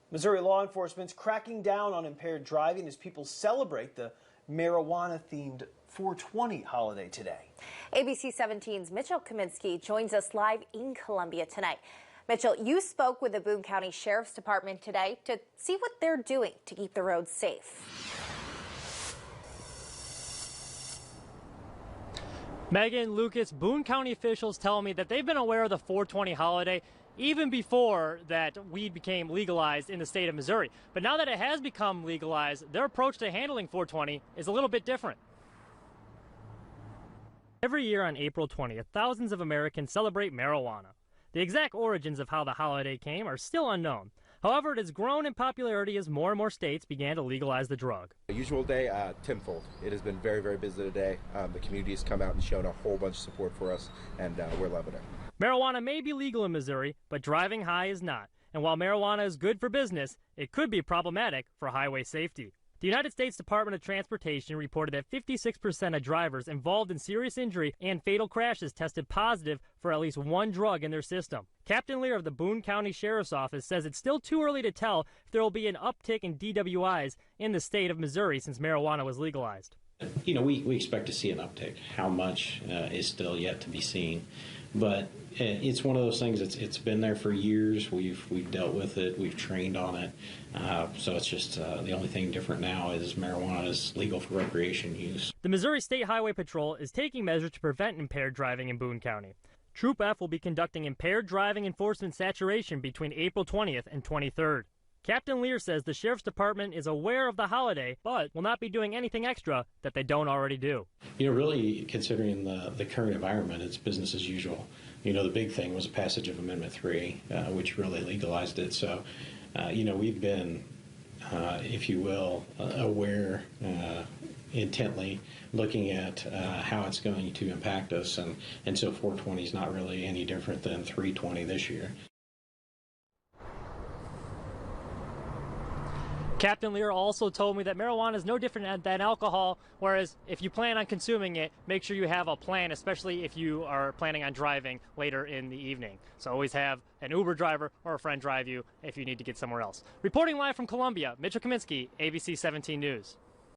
Missouri law enforcement's cracking down on impaired driving as people celebrate the marijuana-themed 420 holiday today. ABC 17's Mitchell Kaminsky joins us live in Columbia tonight. Mitchell, you spoke with the Boone County Sheriff's Department today to see what they're doing to keep the roads safe. Megan, Lucas, Boone County officials tell me that they've been aware of the 420 holiday even before that weed became legalized in the state of Missouri. But now that it has become legalized, their approach to handling 420 is a little bit different. Every year on April 20th, thousands of Americans celebrate marijuana. The exact origins of how the holiday came are still unknown. However, it has grown in popularity as more and more states began to legalize the drug. The usual day, tenfold. It has been very, very busy today. The community has come out and shown a whole bunch of support for us, and we're loving it. Marijuana may be legal in Missouri, but driving high is not. And while marijuana is good for business, it could be problematic for highway safety. The United States Department of Transportation reported that 56% of drivers involved in serious injury and fatal crashes tested positive for at least one drug in their system. Captain Lear of the Boone County Sheriff's Office says it's still too early to tell if there will be an uptick in DWIs in the state of Missouri since marijuana was legalized. You know, we expect to see an uptick. How much is still yet to be seen. But it's one of those things. It's been there for years. We've dealt with it. We've trained on it. So it's just the only thing different now is marijuana is legal for recreation use. The Missouri State Highway Patrol is taking measures to prevent impaired driving in Boone County. Troop F will be conducting impaired driving enforcement saturation between April 20th and 23rd. Captain Lear says the Sheriff's Department is aware of the holiday, but will not be doing anything extra that they don't already do. You know, really considering the current environment, it's business as usual. You know, the big thing was the passage of Amendment 3, which really legalized it. So, you know, we've been, if you will, aware intently looking at how it's going to impact us. And so 420 is not really any different than 320 this year. Captain Lear also told me that marijuana is no different than alcohol, whereas if you plan on consuming it, make sure you have a plan, especially if you are planning on driving later in the evening. So always have an Uber driver or a friend drive you if you need to get somewhere else. Reporting live from Columbia, Mitchell Kaminsky, ABC 17 News.